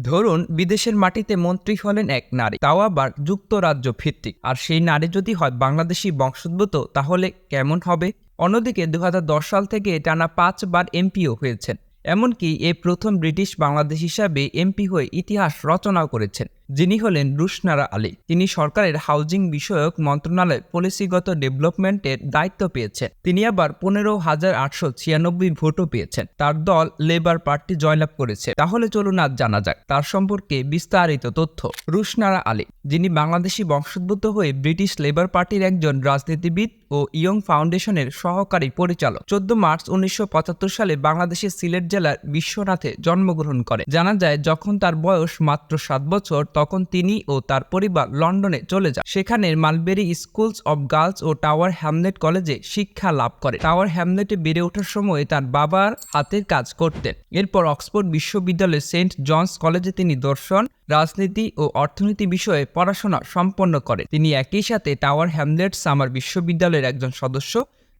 ধরুন বিদেশের মাটিতে মন্ত্রী হলেন এক নারী, তাও আবার যুক্তরাজ্য ভিত্তিক, আর সেই নারী যদি হয় বাংলাদেশি বংশোদ্ভূত তাহলে কেমন হবে? অন্যদিকে 2010 সাল থেকে টানা 5 বার এমপিও হয়েছেন। এমনকি এই প্রথম ব্রিটিশ বাংলাদেশ হিসাবে এমপি হয়ে ইতিহাস রচনাও করেছেন। যিনি হলেন রুশনারা আলী। তিনি সরকারের হাউজিং বিষয়ক মন্ত্রণালয় পলিসিগত ডেভেলপমেন্টের দায়িত্ব পেয়েছেন। তিনি আবার 15,896 ভোটও পেয়েছেন। তার দল লেবার পার্টি জয়লাভ করেছে। তাহলে চলুন আজ জানা যাক তার সম্পর্কে বিস্তারিত তথ্য। রুশনারা আলী, যিনি বাংলাদেশি বংশোদ্ভূত হয়ে ব্রিটিশ লেবার পার্টির একজন রাজনীতিবিদ ও ইয়ং ফাউন্ডেশনের সহকারী পরিচালক। 14 মার্চ 1975 সালে বাংলাদেশের সিলেট জেলার বিশ্বনাথে জন্মগ্রহণ করেন। জানা যায় যখন তার বয়স মাত্র 7 বছর তখন তিনি ও তার পরিবার লন্ডনে চলে যান। সেখানে মালবেরি স্কুলস অব গার্লস ও টাওয়ার হ্যামলেট কলেজে শিক্ষা লাভ করে। টাওয়ার হ্যামলেটে বেড়ে ওঠার সময় তার বাবার হাতের কাজ করতেন। এরপর অক্সফোর্ড বিশ্ববিদ্যালয়ের সেন্ট জনস কলেজে তিনি দর্শন, রাজনীতি ও অর্থনীতি বিষয়ে পড়াশোনা সম্পন্ন করেন। তিনি একই সাথে টাওয়ার হ্যামলেট সামার বিশ্ববিদ্যালয়ের একজন সদস্য।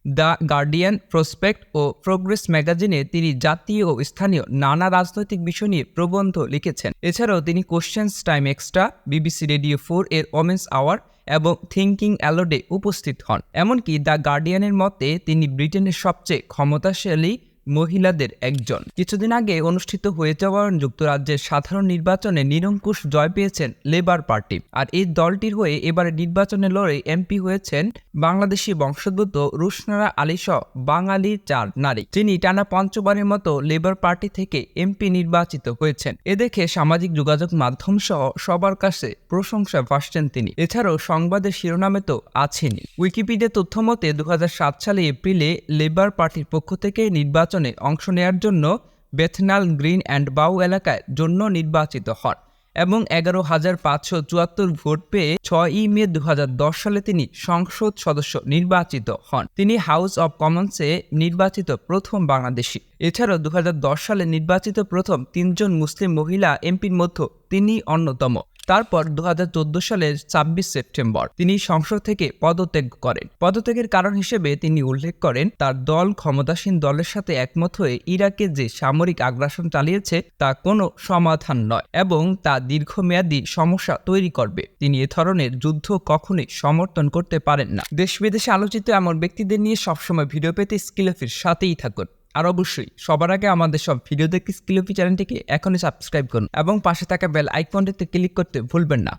দ্য গার্ডিয়ান, প্রসপেক্ট ও প্রোগ্রেস ম্যাগাজিনে তিনি জাতীয় ও স্থানীয় নানা রাজনৈতিক বিষয় নিয়ে প্রবন্ধ লিখেছেন। এছাড়াও তিনি questions time extra, BBC radio 4 এর ওমেন্স আওয়ার এবং থিঙ্কিং অ্যালোডে উপস্থিত হন। এমনকি দ্য গার্ডিয়ানের মতে তিনি ব্রিটেনের সবচেয়ে ক্ষমতাশালী মহিলাদের একজন। কিছুদিন আগে অনুষ্ঠিত হয়ে যাওয়া যুক্তরাজ্যের সাধারণ নির্বাচনে নিরঙ্কুশ জয় পেয়েছেন লেবার পার্টি। আর এই দলটির হয়ে এবারে নির্বাচনে লড়ে এমপি হয়েছেন বাংলাদেশি বংশোদ্ভূত রুশনারা আলী সহ বাঙালি 4 নারী, যিনি টানা 5বারের মতো লেবার পার্টি থেকে এমপি নির্বাচিত হয়েছেন। এ দেখে সামাজিক যোগাযোগ মাধ্যম সহ সবার কাছে প্রশংসা ভাসছেন তিনি। এছাড়াও সংবাদের শিরোনামে তো আছেনই। উইকিপিডিয়া তথ্য মতে 2007 সালে এপ্রিলে লেবার পার্টির পক্ষ থেকে নির্বাচনে অংশ নেয়ার জন্য বেথনাল গ্রিন অ্যান্ড বাউ এলাকায় জন্য নির্বাচিত হন এবং 11,574 ভোট পেয়ে 6ই মে 2010 সালে তিনি সংসদ সদস্য নির্বাচিত হন। তিনি হাউস অব কমন্সে নির্বাচিত প্রথম বাংলাদেশি। এছাড়াও 2010 সালে নির্বাচিত প্রথম 3 জন মুসলিম মহিলা এমপির মধ্যে তিনি অন্যতম। তারপর 2014 সালের 26 সেপ্টেম্বর তিনি সংসদ থেকে পদত্যাগ করেন। পদত্যাগের কারণ হিসেবে তিনি উল্লেখ করেন তার দল ক্ষমতাসীন দলের সাথে একমত হয়ে ইরাকে যে সামরিক আগ্রাসন চালিয়েছে তা কোনো সমাধান নয় এবং তা দীর্ঘমেয়াদী সমস্যা তৈরি করবে। তিনি এ ধরনের যুদ্ধ কখনোই সমর্থন করতে পারেন না। দেশ বিদেশে আলোচিত এমন ব্যক্তিদের নিয়ে সবসময় ভিডিও পেতে স্কিলফির সাথেই থাকুন। আর অবশ্যই সবার আগে আমাদের সব ভিডিও দেখতে স্কিলফি চ্যানেলটিকে এখনই সাবস্ক্রাইব করুন এবং পাশে থাকা বেল আইকনটিতে ক্লিক করতে ভুলবেন না।